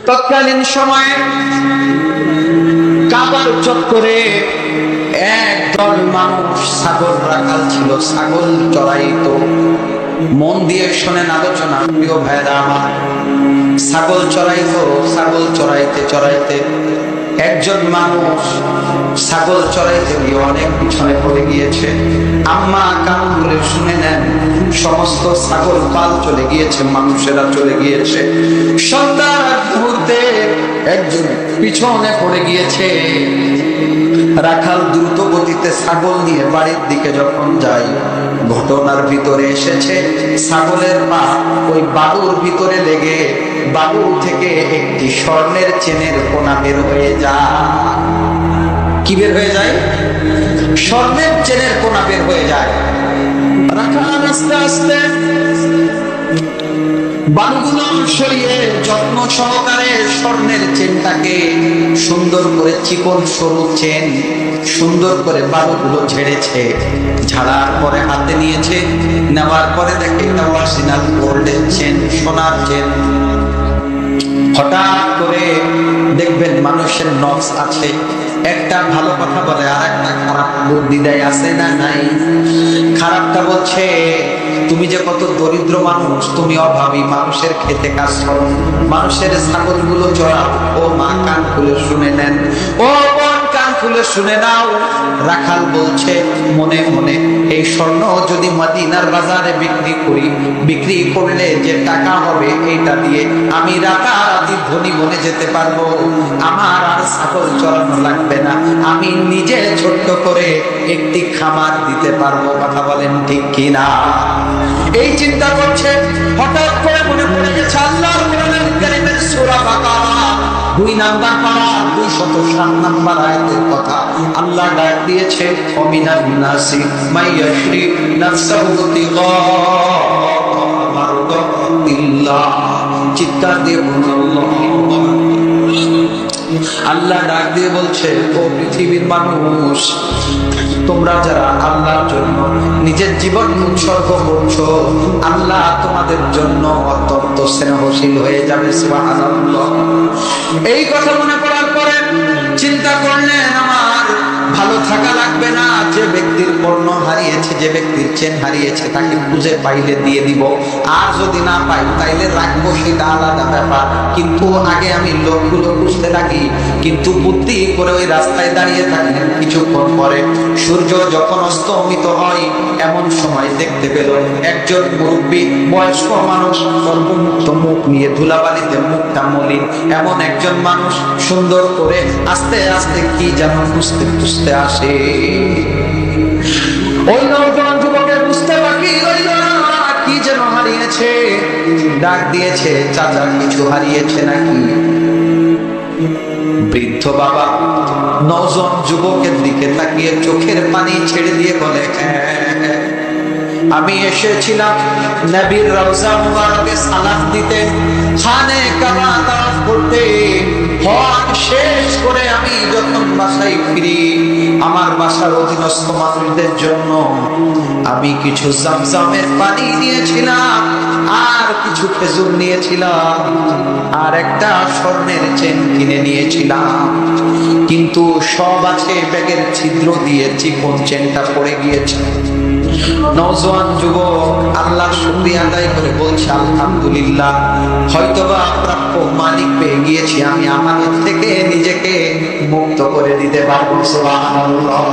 তৎকালীন সময়ে কাবার চত্বরে একদল মানুষ ছাগল রাখাল ছিল, ছাগল চড়াইতো। মন দিয়ে শোনেন আলোচনা প্রিয় ভাইরা আমার। ছাগল চড়াইতো, ছাগল চড়াইতে চড়াইতে একজন মানুষ ছাগল চড়াইতে গিয়ে অনেক পিছনে পড়ে গিয়েছে। আম্মা কান খুলে শুনে নেন, সমস্ত ছাগল পাল চলে গিয়েছে, মানুষেরা চলে গিয়েছে। সন্ধ্যার মুহূর্তে একজন পিছনে পড়ে গিয়েছে। রাখাল দ্রুত গতিতে ছাগল নিয়ে বাড়ির দিকে যখন যায়, ঘটনার ভিতরে এসেছে ছাগলের পা ওই বালুর ভিতরে লেগে বালু থেকে একটি স্বর্ণের চেনের কোনা বের হয়ে যায়। কি বের হয়ে যায়? স্বর্ণের চেনের কোনা বের হয়ে যায়। রাখাল আস্তে আস্তে বালুগুলো সরিয়ে যত্ন সহকারে স্বর্ণের চেনটাকে সুন্দর করে, চিকন সরু চেন, সুন্দর করে বালুগুলো ঝেড়েছে। ঝাড়ার পরে হাতে নিয়েছে, নেওয়ার পরে দেখে এটা অরিজিনাল গোল্ডের চেন, সোনার চেন। হঠাৎ করে দেখবেন মানুষের নফস আছে, একটা ভালো কথা বলে আর একটা খারাপ বুদ্ধি দেয়, আছে না নাই? খারাপটা বলছে তুমি যে কত দরিদ্র মানুষ, তুমি অভাবী, মানুষের খেতে কাজ করো, মানুষের ছাগলগুলো চড়াও। ও মা কান খুলে শুনে নেন, ও বোন কান খুলে শুনে নাও। রাখাল বলছে মনে মনে, এই স্বর্ণ যদি মদিনার বাজারে বিক্রি করি, বিক্রি করলে যে টাকা হবে এইটা দিয়ে আমি রাতারাতি ধনী বনে যেতে পারবো, আমার আর ছাগল চড়ানো লাগবে না, আমি নিজে ছোট্ট করে একটি খামার দিতে পারবো। কথা বলেন ঠিক কিনা? এই চিন্তা করছে, হঠাৎ করে মনে পড়ে গেছে আল্লাহর কোরআনুল কারীমের সূরা বাকারা 2 নাম্বার পারা 207 নাম্বার আয়াতের কথা। আল্লাহ ডাক দিয়েছে, ওমিনান নাসি মাইয়াশরি নাফসাহু তিগা মারদাতিল্লাহ। চিৎকার দিয়ে বলুন আল্লাহ ডাক দিয়ে বলছে, ও পৃথিবীর মানুষ, তোমরা যারা আল্লাহর জন্য নিজের জীবন উৎসর্গ করছো, আল্লাহ তোমাদের জন্য অত্যন্ত স্নেহশীল হয়ে যাবে। সুবহানাল্লাহ। এই কথা মনে পড়ার পরে চিন্তা করলেন, আমার ভালো থাকা লাগবে না। যে ব্যক্তির পণ্য হারিয়েছে, যে ব্যক্তির চেন হারিয়েছে, তাকে খুঁজে পাইলে দিয়ে দিব, আর যদি না পাই তাইলে রাখবো, সেটা আলাদা ব্যাপার। কিন্তু আগে আমি লোকগুলো খুঁজতে লাগি। কিন্তু বুদ্ধি করে ওই রাস্তায় দাঁড়িয়ে থাকলেন। কিছুক্ষণ পরে সূর্য যখন অস্তমিত হয়, এমন সময় দেখতে পেল একজন মুরব্বী বয়স্ক মানুষ, সর্বমুক্ত মুখ নিয়ে, ধুলাবালিতে মুখটা মলিন, এমন একজন মানুষ সুন্দর করে আস্তে আস্তে কি যেন খুঁজতে খুঁজতে আসে। ওই নওজোয়ান যুবকের বুঝতে বাকি রইল না কি যেন হারিয়েছে। ডাক দিয়েছে, চাচা কিছু হারিয়েছে নাকি? বৃদ্ধ বাবা নওজোয়ান যুবকের দিকে তাকিয়ে চোখের পানি ছেড়ে দিয়ে বলে, হ্যাঁ, আমি এসেছিলাম নবীর রওজা মুবারকে সালাম দিতে, খানে কাবা তাওয়াফ করতে। হজ শেষ করে আমি যখন বাসায় ফিরি, আমার বাসার অধীনস্থ মানুষদের জন্য আমি কিছু জামজামের পানি নিয়েছিলাম, আর কিছু খেজুর নিয়েছিলাম, আর একটা স্বর্ণের চেন কিনে নিয়েছিলাম। কিন্তু সব আছে ব্যাগের ছিদ্র দিয়ে, চিকন চেনটা পড়ে গিয়েছে। নওজোয়ান যুবক আল্লাহর শুকরিয়া আদায় করে বলছে, আলহামদুলিল্লাহ, হয়তোবা প্রাপ্য মালিক পেয়ে গিয়েছি, আমি আমানত থেকে নিজেকে মুক্ত করে দিতে পারবো। সুবহানাল্লাহ।